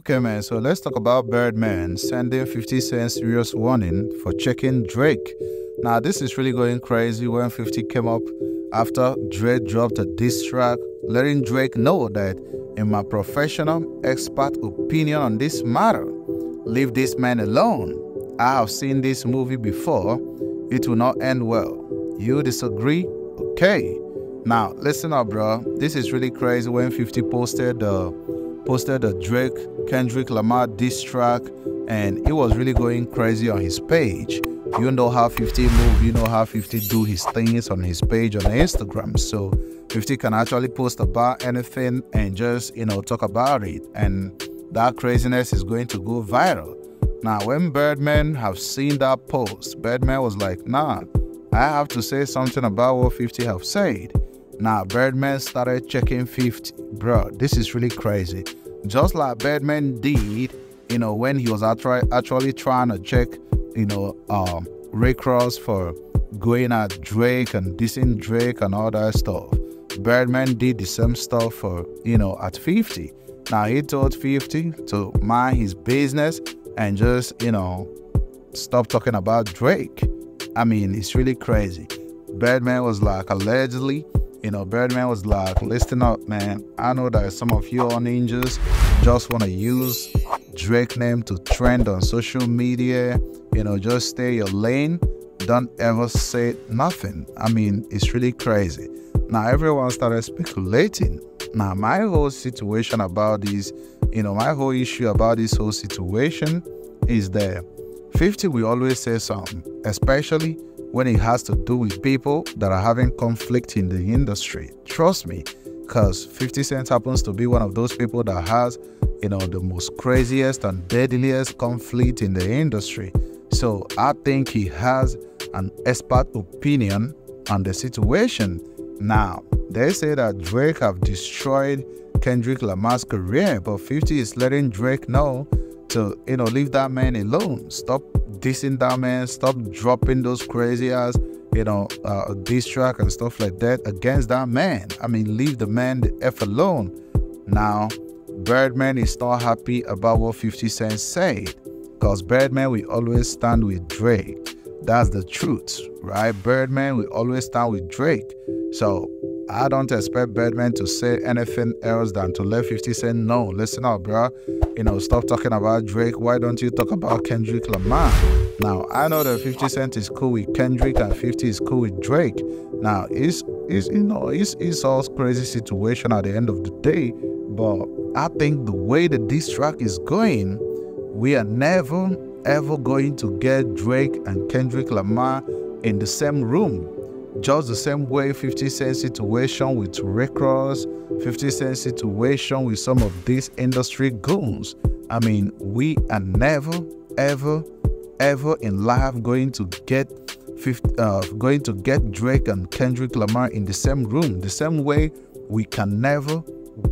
Okay, man, so let's talk about Birdman sending 50 Cent serious warning for checking Drake. Now, this is really going crazy when 50 came up after Drake dropped a diss track, letting Drake know that, in my professional, expert opinion on this matter, leave this man alone. I have seen this movie before. It will not end well. You disagree? Okay. Now, listen up, bro. This is really crazy when 50 posted a Drake-Kendrick Lamar diss track, and it was really going crazy on his page. You know how 50 move, you know how 50 do his things on his page on Instagram. So 50 can actually post about anything and just, talk about it. And that craziness is going to go viral. Now, when Birdman have seen that post, Birdman was like, nah, I have to say something about what 50 have said. Now, Birdman started checking 50. Bro, this is really crazy. Just like Birdman did, when he was actually trying to check, Rick Ross for going at Drake and dissing Drake and all that stuff. Birdman did the same stuff for, at 50. Now, he told 50 to mind his business and just, stop talking about Drake. I mean, it's really crazy. Birdman was like, allegedly, Birdman was like, listen up, man. I know that some of you all ninjas just want to use Drake name to trend on social media. Just stay your lane. Don't ever say nothing. I mean, it's really crazy. Now, everyone started speculating. Now, my whole situation about this, my whole issue about this whole situation is that 50 will always say something, especially when it has to do with people that are having conflict in the industry. Trust me, because 50 Cent happens to be one of those people that has, the most craziest and deadliest conflict in the industry. So I think he has an expert opinion on the situation. Now, they say that Drake have destroyed Kendrick Lamar's career, but 50 is letting Drake know to, leave that man alone. Stop dissing that man. Stop dropping those crazy ass, diss track and stuff like that against that man. I mean, leave the man the F alone. Now, Birdman is not happy about what 50 Cent said, because Birdman will always stand with Drake. That's the truth, right? Birdman will always stand with Drake. So I don't expect Birdman to say anything else than to let 50 Cent know, listen up, bro. Stop talking about Drake. Why don't you talk about Kendrick Lamar? Now, I know that 50 Cent is cool with Kendrick and 50 is cool with Drake. Now, it's all crazy situation at the end of the day. But I think the way that this track is going, we are never, ever going to get Drake and Kendrick Lamar in the same room. Just the same way 50 Cent situation with Rick Ross, 50 Cent situation with some of these industry goons. I mean, we are never, ever, ever in life going to get Drake and Kendrick Lamar in the same room. The same way we can never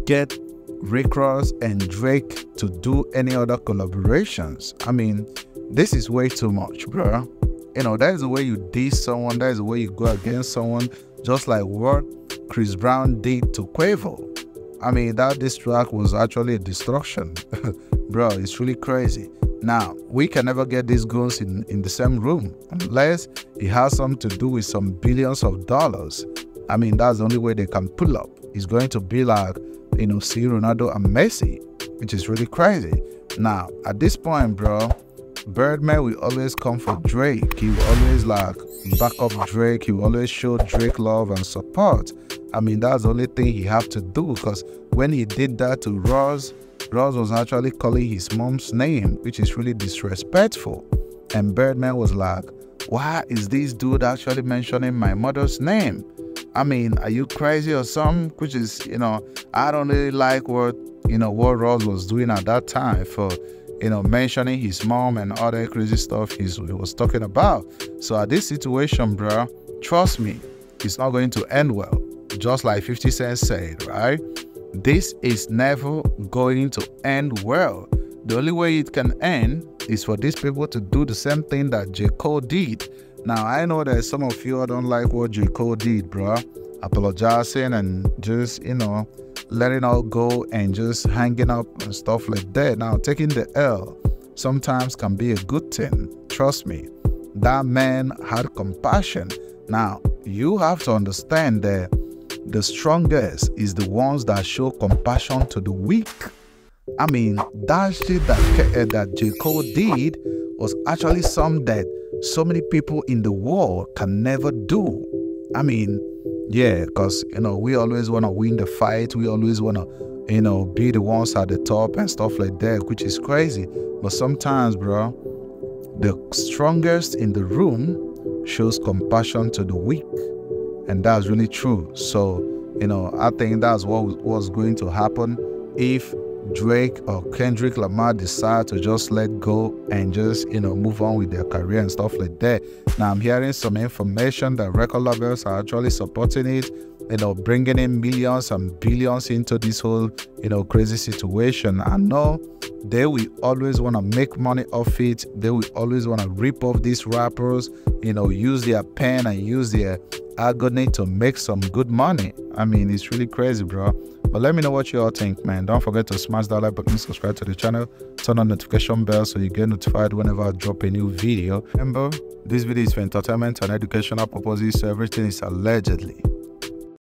get Rick Ross and Drake to do any other collaborations. I mean, this is way too much, bro. That is the way you diss someone, that is the way you go against someone, just like what Chris Brown did to Quavo. I mean, that diss track was actually a destruction. Bro, it's really crazy. Now, we can never get these goons in the same room unless it has something to do with some billions of dollars. I mean, that's the only way they can pull up. It's going to be like, see Ronaldo and Messi, which is really crazy. Now, at this point, bro, Birdman will always come for Drake. He will always back up Drake. He will always show Drake love and support. I mean, that's the only thing he have to do, because when he did that to Ross was actually calling his mom's name, which is really disrespectful. And Birdman was like, why is this dude actually mentioning my mother's name? I mean, are you crazy or something? Which is, I don't really like what Ross was doing at that time for, mentioning his mom and other crazy stuff he was talking about. So at this situation, bro, trust me, it's not going to end well. Just like 50 Cent said, right? This is never going to end well. The only way it can end is for these people to do the same thing that J. Cole did. Now, I know that some of you don't like what J. Cole did, bro. Apologizing and just, letting all go and just hanging up and stuff like that. Now, taking the L sometimes can be a good thing. Trust me, that man had compassion. Now, you have to understand that the strongest is the ones that show compassion to the weak. I mean, that shit that J. Cole did was actually something that so many people in the world can never do. I mean, yeah, because, we always want to win the fight. We always want to, be the ones at the top and stuff like that, which is crazy. But sometimes, bro, the strongest in the room shows compassion to the weak. And that's really true. So, I think that's what was going to happen if Drake or Kendrick Lamar decide to just let go and just, move on with their career and stuff like that. Now, I'm hearing some information that record labels are actually supporting it, bringing in millions and billions into this whole, crazy situation. I know they will always want to make money off it. They will always want to rip off these rappers, use their pen and use their agony to make some good money. I mean, it's really crazy, bro. But let me know what you all think, man. Don't forget to smash that like button, subscribe to the channel, turn on notification bell so you get notified whenever I drop a new video. Remember, this video is for entertainment and educational purposes, so everything is allegedly.